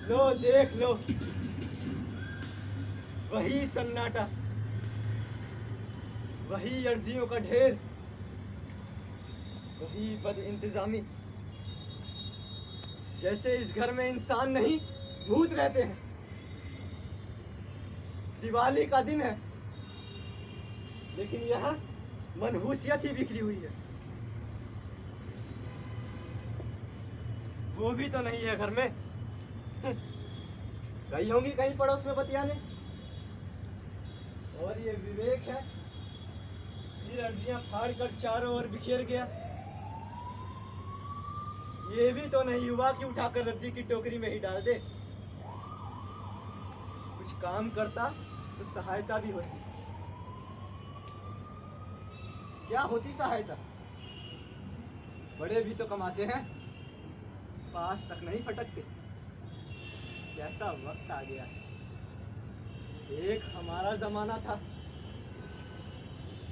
लो देख लो, वही सन्नाटा, वही अर्जियों का ढेर, वही बदइंतजामी। जैसे इस घर में इंसान नहीं भूत रहते हैं। दिवाली का दिन है लेकिन यह मनहूसियत ही बिखरी हुई है। वो भी तो नहीं है घर में, गई होंगी कहीं पड़ोस में बतियाने। और ये विवेक है, फिर अर्जियां फाड़ कर चारों ओर बिखेर गया। ये भी तो नहीं हुआ कि उठाकर रद्दी की टोकरी में ही डाल दे। कुछ काम करता तो सहायता भी होती। क्या होती सहायता? बड़े भी तो कमाते हैं, पास तक नहीं फटकते। कैसा वक्त आ गया है। एक हमारा जमाना था,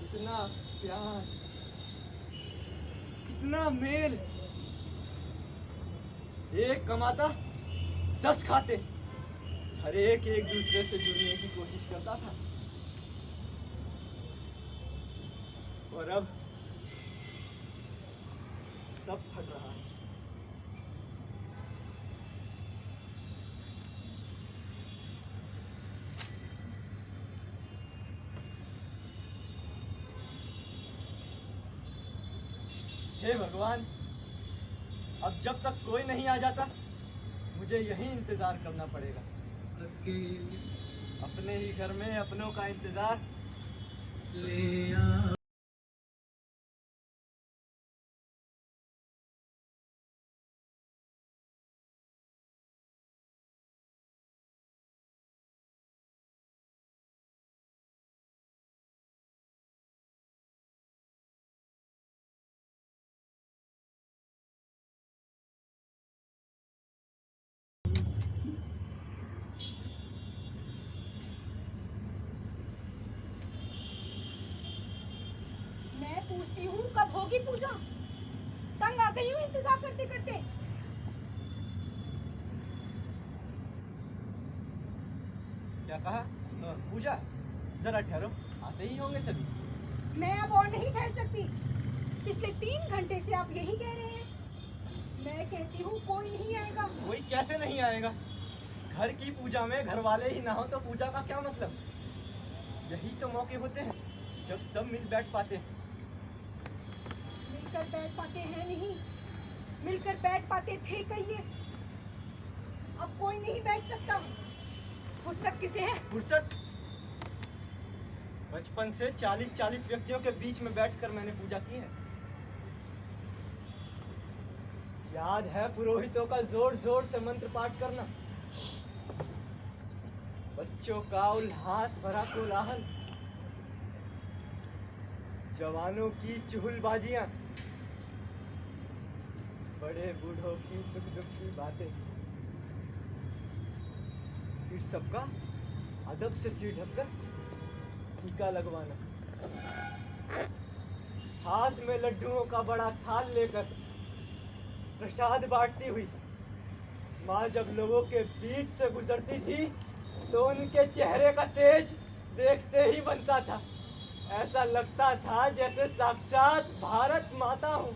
कितना प्यार, कितना मेल। एक कमाता 10 खाते, हर एक दूसरे से जुड़ने की कोशिश करता था। और अब सब फट रहा है। हे भगवान, अब जब तक कोई नहीं आ जाता मुझे यही इंतजार करना पड़ेगा। अपने ही घर में अपनों का इंतजार। मैं पूछती हूँ कब होगी पूजा? तंग आ गई हूँ इंतजार करते करते। क्या कहा? पूजा? जरा ठहरो, आते ही होंगे सभी। मैं अब और नहीं ठहर सकती। पिछले 3 घंटे से आप यही कह रहे हैं। मैं कहती हूँ कोई नहीं आएगा। कोई कैसे नहीं आएगा? घर की पूजा में घर वाले ही ना हो तो पूजा का क्या मतलब? यही तो मौके होते हैं जब सब मिल बैठ पाते हैं। मिलकर बैठ पाते हैं नहीं, मिलकर बैठ पाते थे कहिए। अब कोई नहीं बैठ सकता। फुर्सत किसे है? फुर्सत? बचपन से 40-40 व्यक्तियों के बीच में बैठकर मैंने पूजा की है। याद है पुरोहितों का जोर जोर से मंत्र पाठ करना, बच्चों का उल्लास भरा कोलाहल, जवानों की चुगलबाजियां, बड़े बूढ़ों की सुख दुख की बातें, फिर सबका अदब से सिर ढककर टीका लगवाना, हाथ में लड्डुओं का बड़ा थाल लेकर प्रसाद बांटती हुई माँ जब लोगों के बीच से गुजरती थी तो उनके चेहरे का तेज देखते ही बनता था। ऐसा लगता था जैसे साक्षात भारत माता हूँ।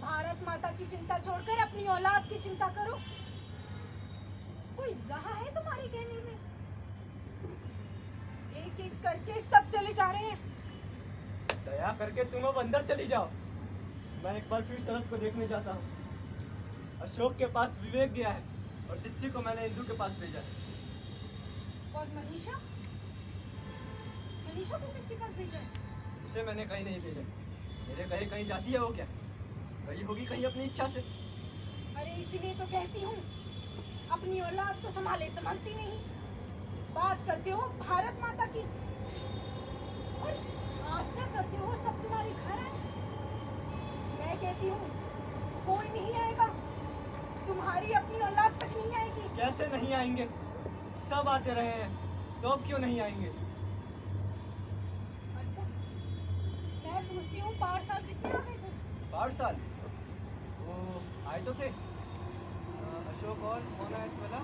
भारत माता की चिंता छोड़कर अपनी औलाद की चिंता करो। कोई रहा है तुम्हारे कहने में? एक एक करके सब चले जा रहे हैं। दया करके तुम अब अंदर चली जाओ। मैं एक बार फिर शरद को देखने जाता हूँ। अशोक के पास विवेक गया है और दित्ती को मैंने इंदु के पास भेजा है। और मनीषा? मनीषा को किसके पास भेजा है? उसे मैंने कहीं नहीं भेजा। मेरे कहे कहीं जाती है वो क्या? गई होगी कहीं अपनी इच्छा से। अरे इसीलिए तो कहती हूँ, अपनी औलाद तो संभालती नहीं। बात करते हो भारत माता की और आशा करते हो सब तुम्हारे घर है। मैं कहती हूँ कोई नहीं आएगा, तुम्हारी अपनी औलाद तक नहीं आएगी। कैसे नहीं आएंगे? सब आते रहे हैं, तो अब क्यों नहीं आएंगे? अच्छा, मैं पूछती हूँ पाठशाल कितने आ गए थे? पाठशाल? वो आए तो थे। अशोक और कौन आया था?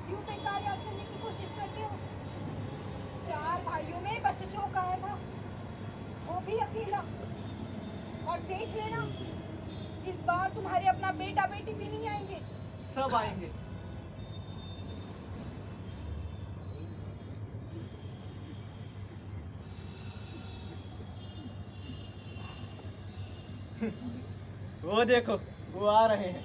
क्यों बेकार याद करने की कोशिश करते हो? 4 भाइयों में बस अशोक आया था, वो भी अकेला। और देख लेना, इस बार तुम्हारे अपना बेटा बेटी भी नहीं आएंगे। सब आएंगे। वो देखो, वो आ रहे हैं।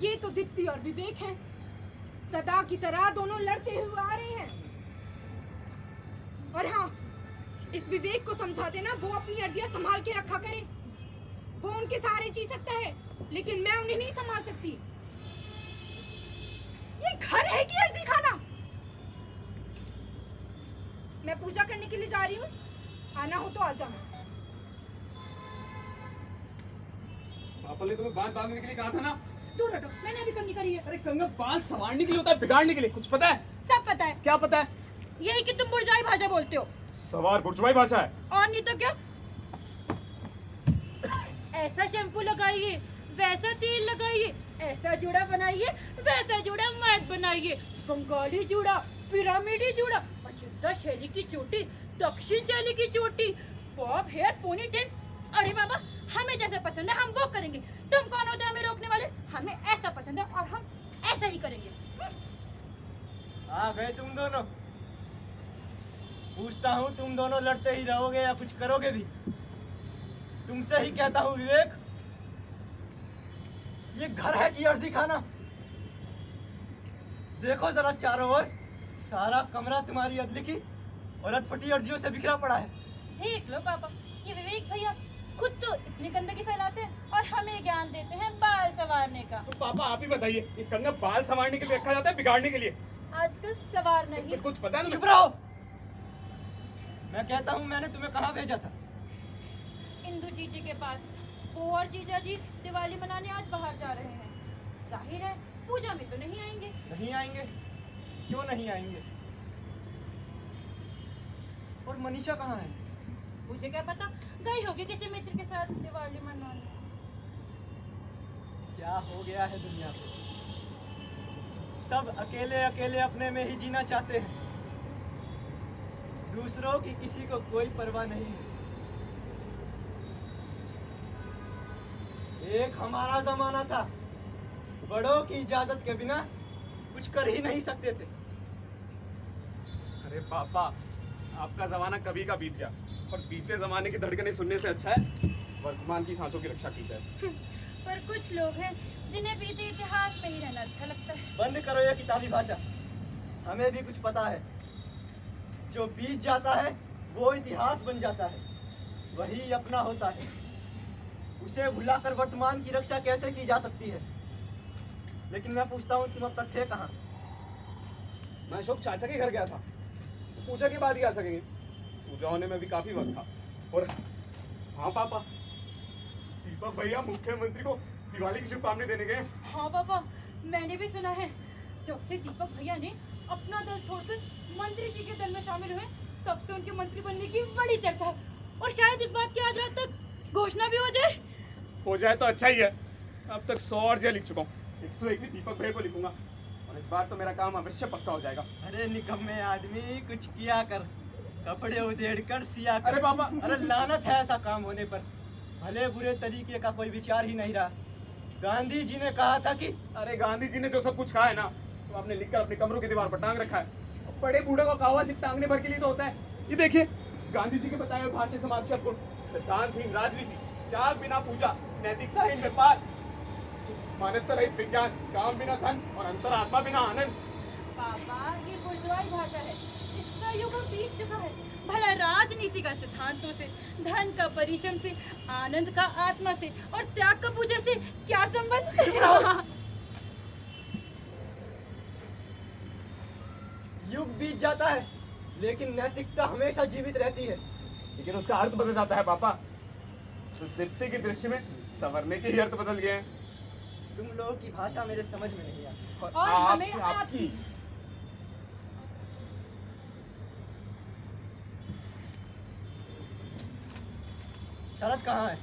ये तो दीप्ति और विवेक हैं। सदा की तरह दोनों लड़ते हुए आ रहे हैं। और हाँ, इस विवेक को समझा देना वो अपनी अर्जियां संभाल के रखा करे। वो उनके सहारे जी सकता है, लेकिन मैं उन्हें नहीं संभाल सकती। ये घर है कि अर्जी खाना? मैं पूजा करने के लिए जा रही हूँ, आना हो तो आ जाना। पापा ने तुम्हें बाल बांधने के लिए कहा था ना? दूर हटो, मैंने अभी कमी करी है। अरे कंगा, बाल संवारने के लिए होता है, बिगाड़ने के लिए? कुछ पता है? सब पता है। क्या पता है? यही कि तुम बुर्जाई भाषा बोलते हो। सवार बुर्जुआई भाषा है। और नहीं तो क्या? ऐसा शैम्पू लगाइए, वैसा तेल लगाइए, ऐसा जूड़ा बनाइए, वैसा जूड़ा मत बनाइए। बंगाली जूड़ा, पिरामिडी जूड़ा, अयोध्या शैली की चोटी, दक्षिण शैली की चोटी, बॉब हेयर, पोनी टेल। अरे बाबा, हमें जैसा पसंद है हम वो करेंगे। तुम कौन होते हैं हमें रोकने वाले? हमें ऐसा पसंद है और हम ऐसा ही करेंगे। आ गए तुम दोनों। पूछता हूँ, तुम दोनों लड़ते ही रहोगे या कुछ करोगे भी? तुमसे ही कहता हूँ विवेक, ये घर है कि अर्जी खाना? देखो जरा चारों ओर, सारा कमरा तुम्हारी अदलिकी और अटपटी अर्जियों से बिखरा पड़ा है। देख लो पापा, ये विवेक भैया खुद तो इतनी गंदगी फैलाते हैं और हमें ज्ञान देते हैं बाल संवारने का। तो पापा आप ही बताइए, ये कंगा बाल संवारने के लिए रखा जाता है, बिगाड़ने के लिए? आजकल सवारना ही। कुछ पता है चुप तुम्हें? रहो। मैं कहता हूँ, मैंने तुम्हें कहाँ भेजा था? इंदु जीजी के पास। वो और जीजा जी दिवाली मनाने आज बाहर जा रहे हैं। जाहिर है पूजा में तो नहीं आएंगे। नहीं आएंगे? क्यों नहीं आएंगे? और मनीषा कहाँ है? मुझे क्या पता, गई होगी किसी मित्र के साथ दिवाली मनाने। क्या हो गया है दुनिया को? सब अकेले अकेले अपने में ही जीना चाहते हैं। दूसरों की किसी को कोई परवाह नहीं है। एक हमारा जमाना था, बड़ों की इजाजत के बिना कुछ कर ही नहीं सकते थे। अरे पापा, आपका जमाना कभी का बीत गया और बीते जमाने की धड़कनें सुनने से अच्छा है वर्तमान की सांसों की रक्षा की जाए। पर कुछ लोग हैं जिन्हें बीते इतिहास में ही रहना अच्छा लगता है। बंद करो ये किताबी भाषा। हमें भी कुछ पता है। जो बीत जाता है वो इतिहास बन जाता है, वही अपना होता है। उसे भुलाकर वर्तमान की रक्षा कैसे की जा सकती है? लेकिन मैं पूछता हूँ, तुम अब तक थे कहाँ? मैं अशोक चाचा के घर गया था, पूजा के बाद ही आ सकेंगे। पूजा होने में भी काफी वक्त था। और हाँ पापा, दीपक भैया मुख्यमंत्री को दिवाली की शुभकामनाएं देने गए। हाँ पापा, मैंने भी सुना है। जब से दीपक भैया ने अपना दल छोड़कर मंत्री जी के दल में शामिल हुए, तब से उनके मंत्री बनने की बड़ी चर्चा है। और शायद इस बात की आज रात तक घोषणा भी हो जाए। हो जाए तो अच्छा ही है। अब तक 100 अर्जियां लिख चुका हूँ, 101 भी दीपक भैया को लिखूंगा और इस बार तो मेरा काम अवश्य पक्का हो जाएगा। अरे निकम्मे आदमी, कुछ किया कर, कपड़े उधेड़ कर सिया कर। अरे पापा, अरे लानत है ऐसा काम होने पर। भले बुरे तरीके का कोई विचार ही नहीं रहा। गांधी जी ने कहा था कि अरे गांधी जी ने जो सब कुछ कहा है ना, उसको आपने लिखकर अपने कमरों की दीवार पर टांग रखा है। और बड़े बूढ़े को कहावा सिर्फ टांगने भर के लिए तो होता है। ये देखिए, गांधी जी के बताए हुए भारतीय समाज का गुण: सिद्धांतहीन राजनीति, त्याग बिना पूजा, नैतिकताहीन व्यापार, मानवता रहित विज्ञान, काम बिना धन और अंतरात्मा बिना आनंद। पापा, ये बुर्जुआई भाषा है। इसका युग अब बीत चुका है। भला राजनीति का सिद्धांतों से, धन का परिश्रम से, आनंद का आत्मा से और त्याग का पूजा से क्या संबंध? युग बीत जाता है, लेकिन नैतिकता हमेशा जीवित रहती है। लेकिन उसका अर्थ बदल जाता है पापा। तो दीप्ति की दृष्टि में संवरने के ही अर्थ बदल गए हैं। तुम लोगों की भाषा मेरे समझ में नहीं आती। और हमें आपकी शरद कहाँ है?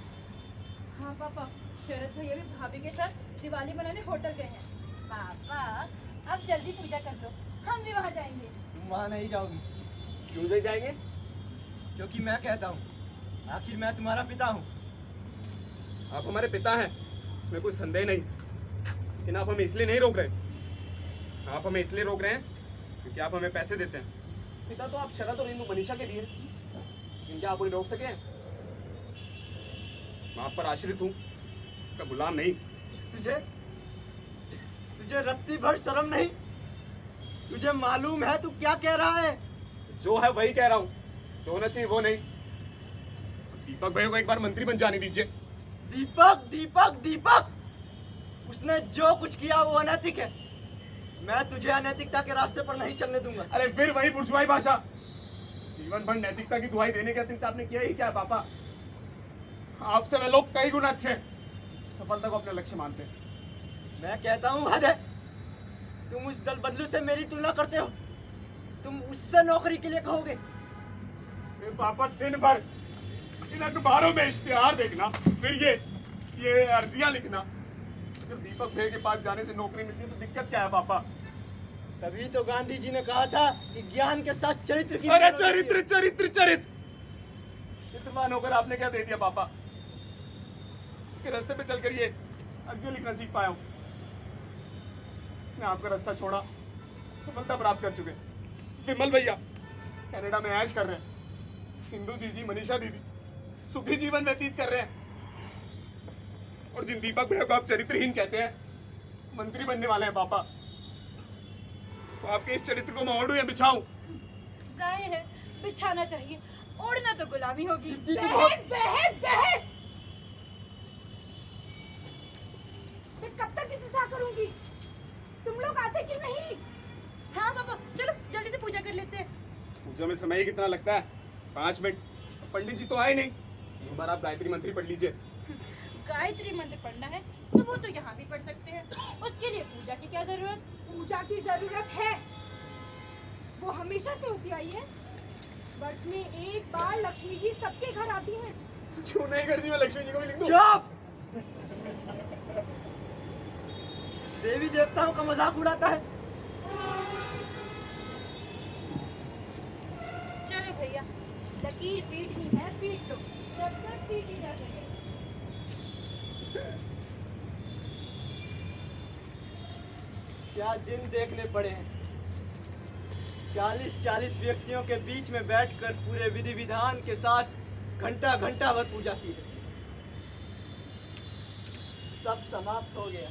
हाँ पापा, शरद भैया भी भाभी के साथ दिवाली मनाने होटल गए हैं। पापा अब जल्दी पूजा कर दो, हम भी वहाँ जाएंगे। तुम वहाँ नहीं जाओगी, क्यों नहीं जाएंगे? क्योंकि मैं कहता हूँ, आखिर मैं तुम्हारा पिता हूँ। आप हमारे पिता हैं, इसमें कोई संदेह नहीं, लेकिन आप हमें इसलिए नहीं रोक रहे। आप हमें इसलिए रोक रहे हैं क्योंकि आप हमें पैसे देते हैं। पिता तो आप शरद और इंदु मनीषा के भी हैं, लेकिन क्या आप उन्हें रोक सके? मैं आप पर आश्रित हूँ, का गुलाम नहीं। तुझे रत्ती भर शर्म नहीं? तुझे मालूम है तू क्या कह रहा है? जो है वही कह रहा हूँ, जो होना चाहिए वो नहीं। दीपक भैया को एक बार मंत्री बन जाने दीजिए। दीपक दीपक दीपक, उसने जो कुछ किया वो अनैतिक है। मैं तुझे अनैतिकता के रास्ते पर नहीं चलने दूंगा। अरे फिर वही बुर्जुआई भाषा। जीवन भर नैतिकता की दुहाई देने के अतिरिक्त आपने किया ही क्या है पापा? आपसे वे लोग कई गुना अच्छे हैं, सफलता को अपना लक्ष्य मानते हैं। मैं कहता हूँ हद है। तुम उस दल बदलू से मेरी तुलना करते हो, तुम उससे नौकरी के लिए कहोगे। फिर पापा दिन भर इन अखबारों में इश्तिहार देखना, फिर ये अर्जियां लिखना। अगर दीपक भैया के पास जाने से नौकरी मिलती है तो दिक्कत क्या है पापा? तभी तो गांधी जी ने कहा था कि ज्ञान के साथ चरित्र की। अरे चरित्र चरित्र चरित्र, चित्रवान होकर आपने क्या दे दिया पापा कि रास्ते पे चलकर ये अर्जियां लिखना सीख पाया हूँ। इसने आपका रास्ता छोड़ा, सफलता प्राप्त कर चुके। विमल भैया कनाडा में ऐश कर रहे हैं, हिंदू जी मनीषा दीदी सुखी जीवन व्यतीत कर रहे हैं, और जिन दीपक भैया को आप चरित्रहीन कहते हैं, मंत्री बनने वाले हैं पापा। तो आपके इस चरित्र को मैं ओढ़ूं या बिछाऊं? जाहिर है बिछाना चाहिए, ओढ़ना तो गुलामी होगी। बहस बहस बहस, मैं कब तक इंतजार करूंगी? तुम लोग आते क्यों नहीं? हाँ पापा, चलो जल्दी से पूजा कर लेते हैं। पूजा में समय ही कितना लगता है? 5 मिनट। पंडित जी तो आए नहीं, एक बार आप गायत्री मंत्री पढ़ लीजिए। गायत्री मंत्र पढ़ना है तो वो तो यहाँ भी पढ़ सकते हैं, उसके लिए पूजा की क्या जरूरत? पूजा की जरूरत है, वो हमेशा से होती आई है। वर्ष में एक बार लक्ष्मी जी सबके घर आती हैं। क्यों नहीं कर दी? मैं लक्ष्मी जी को भी लिख दूं? चुप! देवी देवताओं का मजाक उड़ाता है। चलो भैया, लकीर पीटनी है पीट लो, जब तक पीटी जा सके। क्या दिन देखने पड़े हैं। 40-40 व्यक्तियों के बीच में बैठकर पूरे विधि विधान के साथ घंटा घंटा भर पूजा की है। सब समाप्त हो गया,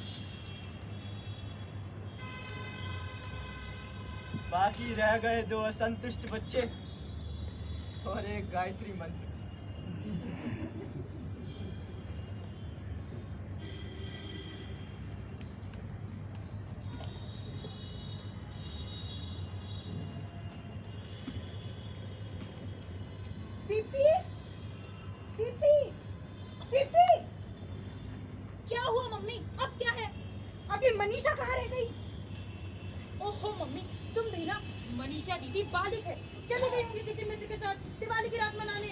बाकी रह गए 2 असंतुष्ट बच्चे और एक गायत्री मंत्र। दीपी, दीपी, दीपी, क्या हुआ मम्मी? अब क्या है? अभी मनीषा कहाँ रह गई? ओहो मम्मी, तुम भी ना, मनीषा दीदी बालिक है, चली गई होंगी किसी मित्र के साथ दिवाली की रात मनाने।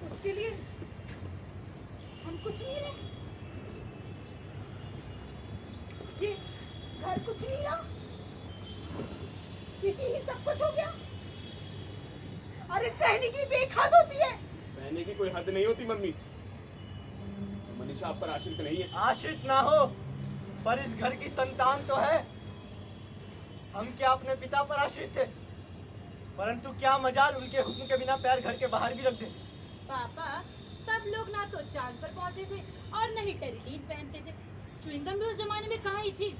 उसके लिए हम कुछ नहीं रहे, ये घर कुछ नहीं रहा, किसी ही सब कुछ हो गया। अरे सहने की बेहद होती है। सहने की कोई हद नहीं होती मम्मी। मनीषा आप पर आश्रित नहीं है। आश्रित ना हो, पर इस घर की संतान तो है। हम क्या अपने पिता पर आश्रित थे? परंतु क्या मजाल उनके हुक्म के बिना पैर घर के बाहर भी रख दे। पापा, तब लोग ना तो चांद पर पहुंचे थे और न ही टेरिटीन पहनते थे। च्युइंगम भी उस जमाने में कहाँ ही थी।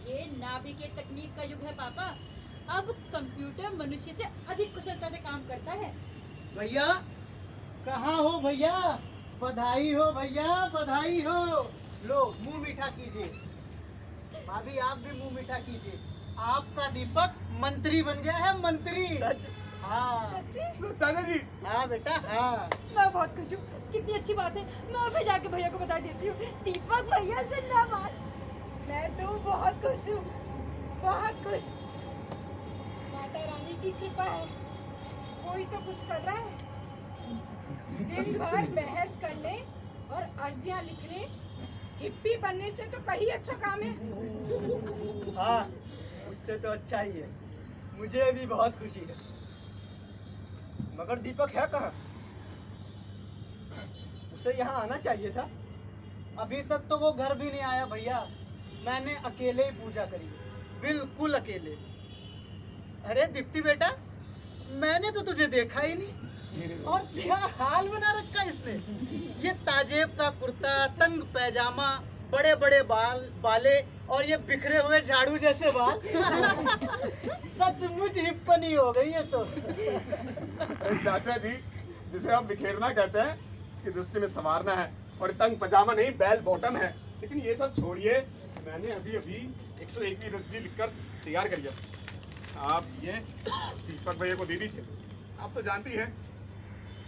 ये नाभिकीय तकनीक का युग है पापा। अब कंप्यूटर मनुष्य से अधिक कुशलता से काम करता है। भैया कहाँ हो भैया? बधाई हो भैया, बधाई हो। लो मुंह मीठा कीजिए। भाभी आप भी मुंह मीठा कीजिए। आपका दीपक मंत्री बन गया है, मंत्री। सच? हाँ सच्ची? चाचा जी, हाँ बेटा हाँ। मैं बहुत खुश हूँ, कितनी अच्छी बात है। मैं अभी जाके भैया को बता देती हूँ। दीपक भैया जिंदाबाद। मैं तो बहुत खुश हूँ, बहुत खुश। माता रानी की कृपा है, कोई तो कुछ कर रहा है। दिन भर बहस करने और अर्जियां लिखने, हिप्पी बनने से तो कहीं अच्छा काम है। हाँ, उससे तो अच्छा ही है। मुझे भी बहुत खुशी है। मगर दीपक है कहाँ? उसे यहाँ आना चाहिए था। अभी तक तो वो घर भी नहीं आया भैया। मैंने अकेले ही पूजा करी, बिल्कुल अकेले। अरे दीप्ति बेटा, मैंने तो तुझे देखा ही नहीं। और क्या हाल बना रखा इसने। ये ताजेब का कुर्ता, तंग पैजामा, बड़े बड़े बाले और ये बिखरे हुए झाड़ू जैसे बाल। सचमुच हिप्पनी हो गई है तो। अरे चाचा जी, जिसे आप बिखेरना कहते हैं, इसकी दृष्टि में संवारना है। और तंग पजामा नहीं, बेल बॉटम है। लेकिन ये सब छोड़िए, मैंने अभी 101वीं रसीद लिखकर तैयार करी है। आप ये दीपक भैया को दे दीजिए। आप तो जानती हैं,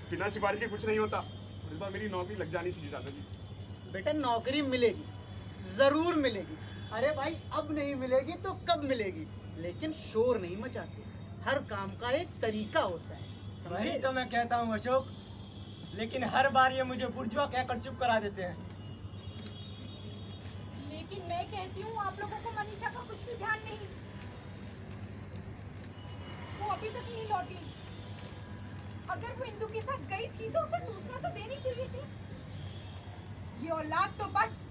बिना सिफारिश के कुछ नहीं होता। इस बार मेरी नौकरी लग जानी चाहिए चाचा जी। बेटा नौकरी मिलेगी, जरूर मिलेगी। अरे भाई अब नहीं मिलेगी तो कब मिलेगी। लेकिन शोर नहीं मचाते, हर काम का एक तरीका होता है, वही समझे? तो मैं कहता हूँ अशोक, लेकिन हर बार ये मुझे बुर्जुआ कहकर चुप करा देते हैं। लेकिन मैं कहती हूँ आप लोगों को मनीषा का कुछ भी ध्यान नहीं। वो अभी तक नहीं लौटी। अगर वो इंदु के साथ गई थी तो उसे सूचना तो देनी चाहिए थी। ये औलाद तो बस।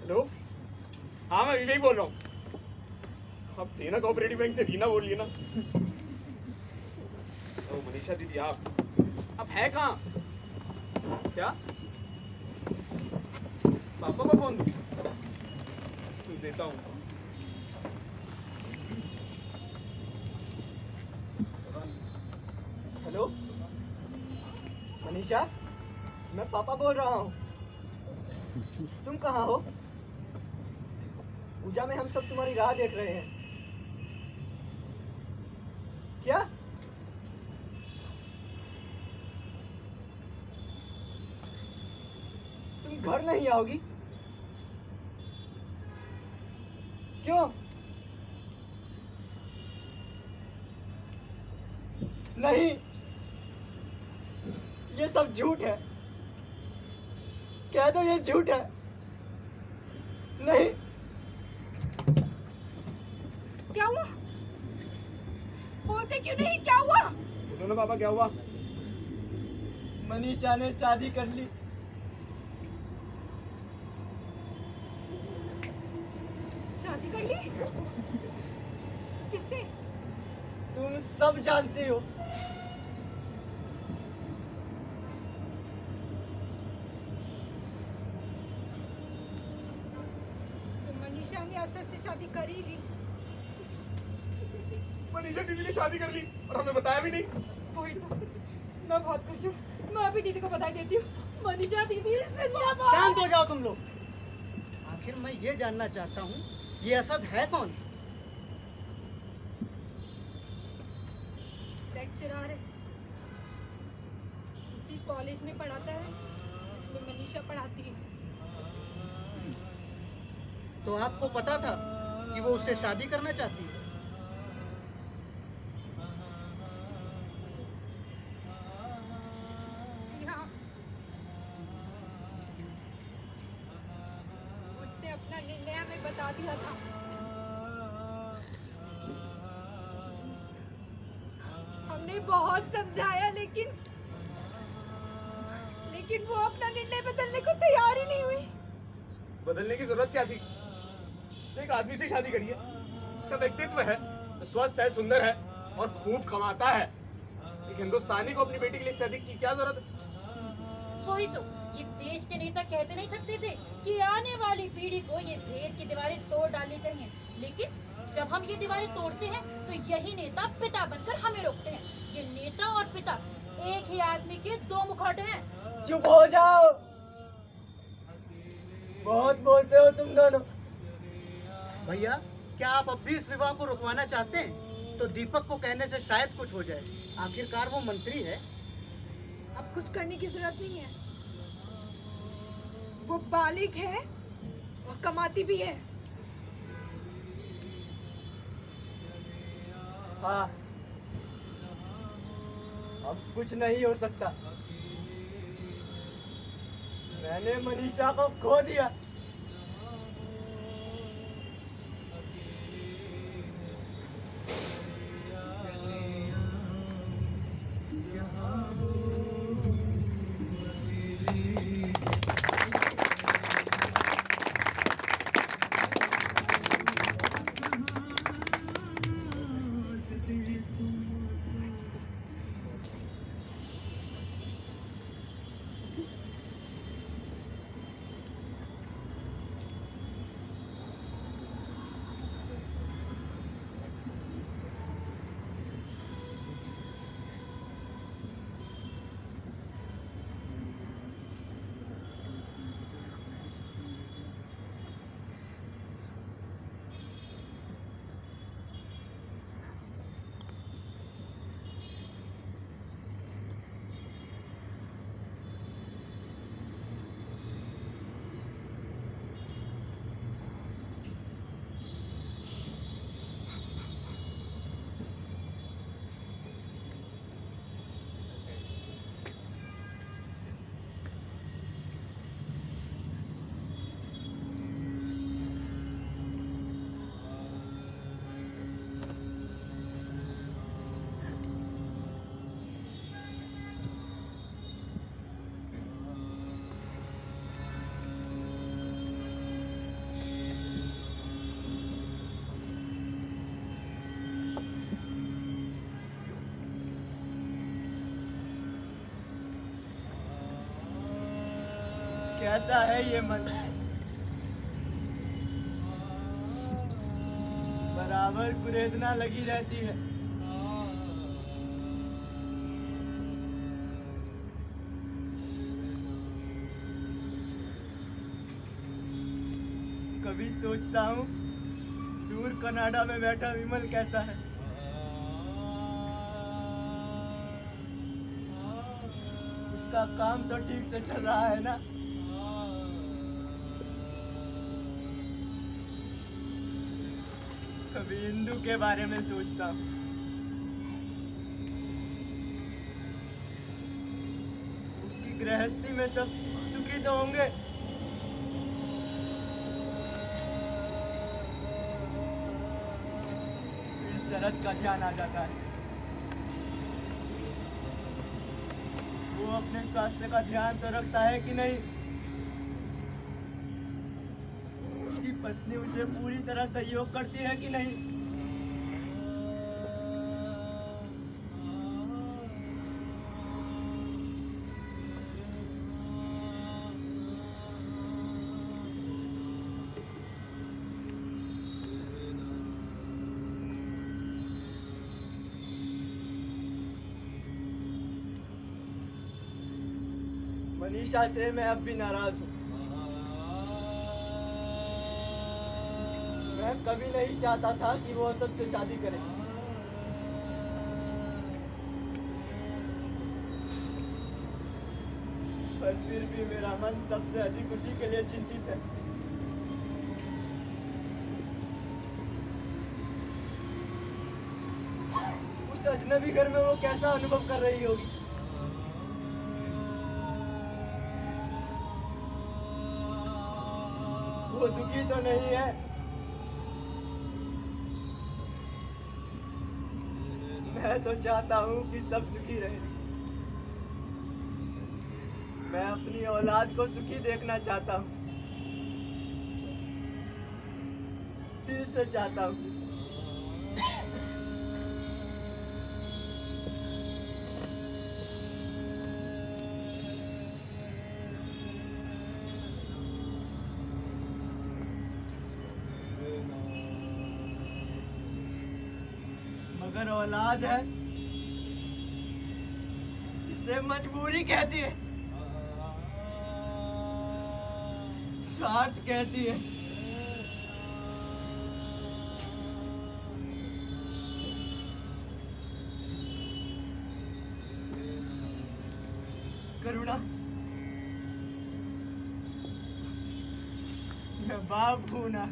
हेलो, हाँ मैं विवेक बोल रहा हूँ। आप देना कोऑपरेटिव बैंक से रीना बोल लिए ना। ओ मनीषा दीदी, आप है कहाँ? क्या पापा को फोन देता हूँ। हेलो मनीषा, मैं पापा बोल रहा हूँ। तुम कहाँ हो? पूजा में हम सब तुम्हारी राह देख रहे हैं। क्या? तुम घर नहीं आओगी? क्यों? नहीं, ये सब झूठ है। कह दो ये झूठ है। नहीं। क्या हुआ? बोलते क्यों नहीं? क्या हुआ? बोलो ना पापा, क्या हुआ? मनीषा ने शादी कर ली। शादी कर ली? किससे? तुम सब जानती हो। तो मनीषा ने असद से शादी कर ही ली। मनीषा दीदी ने शादी कर ली और हमें बताया भी नहीं। वही तो, मैं बहुत खुश हूँ। मैं अभी दीदी को बधाई देती हूँ। मनीषा दीदी जिंदाबाद। शांत हो जाओ तुम लोग। आखिर मैं ये जानना चाहता हूँ, ये असद है कौन? लेक्चरर है। उसी कॉलेज में पढ़ाता है जिसमें मनीषा पढ़ाती है। तो आपको पता था कि वो उससे शादी करना चाहती है? जी हाँ, उसने अपना निर्णय हमें बता दिया था। हमने बहुत समझाया लेकिन वो अपना निर्णय बदलने को तैयार ही नहीं हुई। बदलने की जरूरत क्या थी? उसने एक आदमी से शादी करी है। उसका व्यक्तित्व है, स्वस्थ है, सुंदर है और खूब कमाता है। एक हिंदुस्तानी को अपनी बेटी के लिए इससे अधिक की क्या जरूरत है? वही तो, ये देश के नेता कहते नहीं थकते थे कि आने वाली पीढ़ी को ये भेद की दीवारें तोड़ डालनी चाहिए। लेकिन जब हम ये दीवारें तोड़ते हैं तो यही नेता पिता बनकर हमें रोकते हैं। ये नेता और पिता एक ही आदमी के दो मुखौटे हैं। चुप हो जाओ, बहुत बोलते हो तुम दोनों। भैया, क्या आप अब भी इस विवाह को रुकवाना चाहते हैं? तो दीपक को कहने से शायद कुछ हो जाए। आखिरकार वो मंत्री है। अब कुछ करने की जरूरत नहीं है। वो बालिग है और कमाती भी है। हाँ, अब कुछ नहीं हो सकता। मैंने मनीषा को खो दिया। कैसा है ये मन, बराबर कुरेदना लगी रहती है। कभी सोचता हूँ दूर कनाडा में बैठा विमल कैसा है। उसका काम तो ठीक से चल रहा है ना। कभी इंदु के बारे में सोचता हूँ। उसकी गृहस्थी में सब सुखी तो होंगे। फिर शरद का ध्यान आ जाता है। वो अपने स्वास्थ्य का ध्यान तो रखता है कि नहीं। उसकी पत्नी उसे पूरी तरह सहयोग करती है कि नहीं। मनीषा से मैं अब भी नाराज हूँ। मैं कभी नहीं चाहता था कि वो सबसे शादी करे। पर फिर भी मेरा मन सबसे अधिक उसी के लिए चिंतित है। उस अजनबी घर में वो कैसा अनुभव कर रही होगी। वो दुखी तो नहीं है। मैं तो चाहता हूँ कि सब सुखी रहे। मैं अपनी औलाद को सुखी देखना चाहता हूँ, दिल से चाहता हूँ। मगर औलाद है, इसे मजबूरी कहती है, स्वार्थ कहती है। करुणा, मैं बाप हूं ना।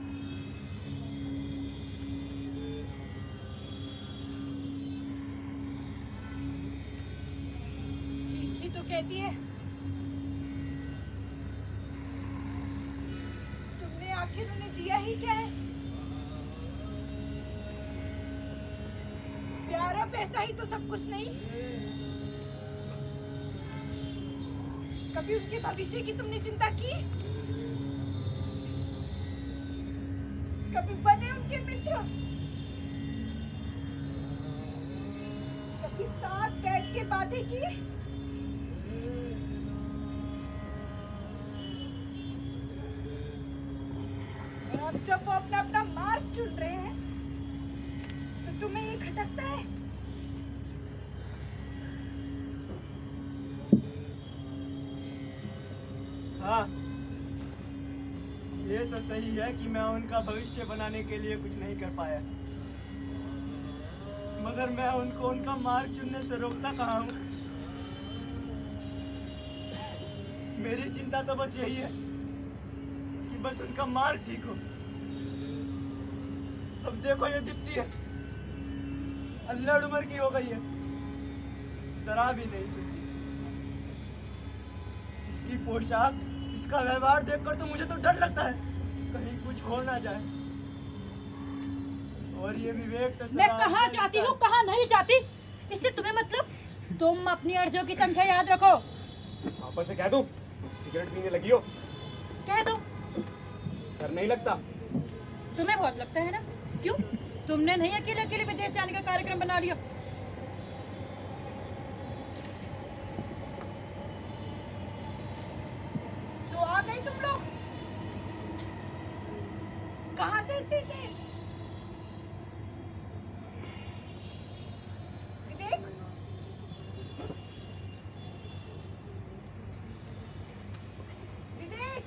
कहती है? तुमने आखिर उन्हें दिया ही क्या है? प्यार और पैसा ही तो सब कुछ नहीं। कभी उनके भविष्य की तुमने चिंता की? कभी बने उनके मित्र? कभी साथ बैठ के बातें की? और अब जब वो अपना अपना मार्ग चुन रहे हैं तो तुम्हें ये खटकता है? हाँ, ये तो सही है कि मैं उनका भविष्य बनाने के लिए कुछ नहीं कर पाया, मगर मैं उनको उनका मार्ग चुनने से रोकता कहाँ हूँ। मेरी चिंता तो बस यही है कि बस उनका मार्ग ठीक हो। अब देखो ये दीप्ति है, अल्लड़ उम्र की हो गई है, शराब ही नहीं सुनती। इसकी पोशाक, इसका व्यवहार देखकर तो मुझे तो डर लगता है कहीं कुछ हो ना जाए। और ये विवेक तो मैं सदा कहाँ अंदर जाती रहता हूँ कहाँ नहीं जाती, इससे तुम्हें मतलब? तुम अपनी अर्जियों की संख्या याद रखो। आपस से कह दूं सिगरेट पीने लगी हो? कह दो। डर नहीं लगता? तुम्हें बहुत लगता है ना? क्यों? तुमने नहीं अकेले अकेले विदेश जाने का कार्यक्रम बना लिया? तो आ गए तुम लोग? कहाँ से इतने थे? विवेक? विवेक?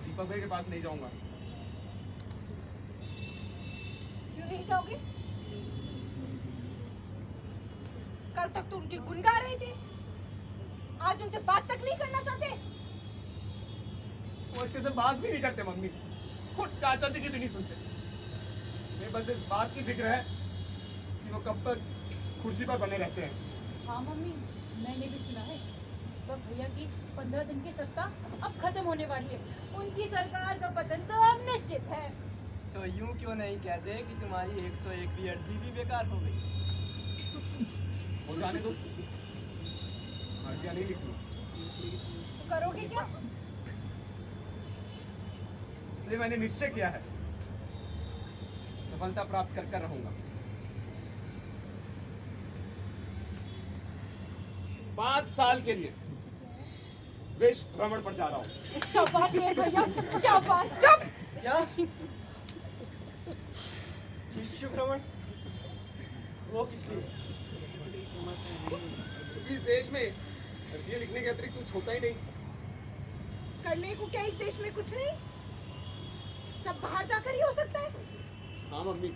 दीपक भाई के पास नहीं जाऊंगा। क्यों नहीं जाओगे? कल तक तो उनके गुण गा रहे थे, आज उनसे बात तक नहीं करना चाहते। वो अच्छे से बात भी नहीं करते मम्मी, खुद चाचा जी की भी नहीं सुनते। मैं बस इस बात की फिक्र है कि वो कब तक कुर्सी पर बने रहते हैं। हाँ मम्मी, मैंने भी सुना है दीपक भैया की 15 दिन की सत्ता अब खत्म होने वाली है। उनकी सरकार का पतन तो अब निश्चित है। तो यूं क्यों नहीं कहते कि तुम्हारी 101वीं अर्जी भी बेकार हो गई? हो जाने दो, अर्जियां नहीं लिखूं, तो करोगे क्या? इसलिए मैंने निश्चय किया है सफलता प्राप्त कर कर रहूंगा। 5 साल के लिए विश्व भ्रमण पर जा रहा हूँ। शाबाश मेरे भैया, शाबाश। चुप। क्या? विश्व भ्रमण? वो किस लिए? क्योंकि इस देश में अर्जियां लिखने के अतिरिक्त कुछ होता ही नहीं। करने को क्या इस देश में कुछ नहीं? सब बाहर जाकर ही हो सकता है। हाँ मम्मी,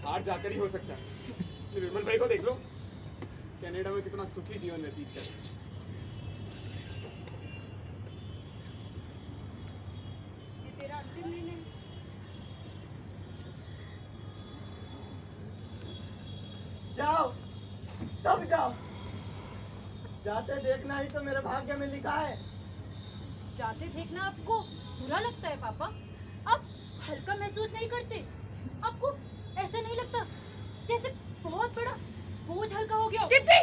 बाहर जाकर ही हो सकता है। ये विमल भाई को देख लो, कनाडा में कितना सुखी जीवन व्यतीत कर रहे हैं। ये तेरा अंतिम निर्णय है। जाओ, सब जाओ। जाते देखना ही तो मेरे भाग्य में लिखा है। जाते देखना आपको बुरा लगता है पापा? आप हल्का महसूस नहीं करते? आपको ऐसा नहीं लगता जैसे बहुत बड़ा बोझ हल्का हो गया हो? दीप्ति!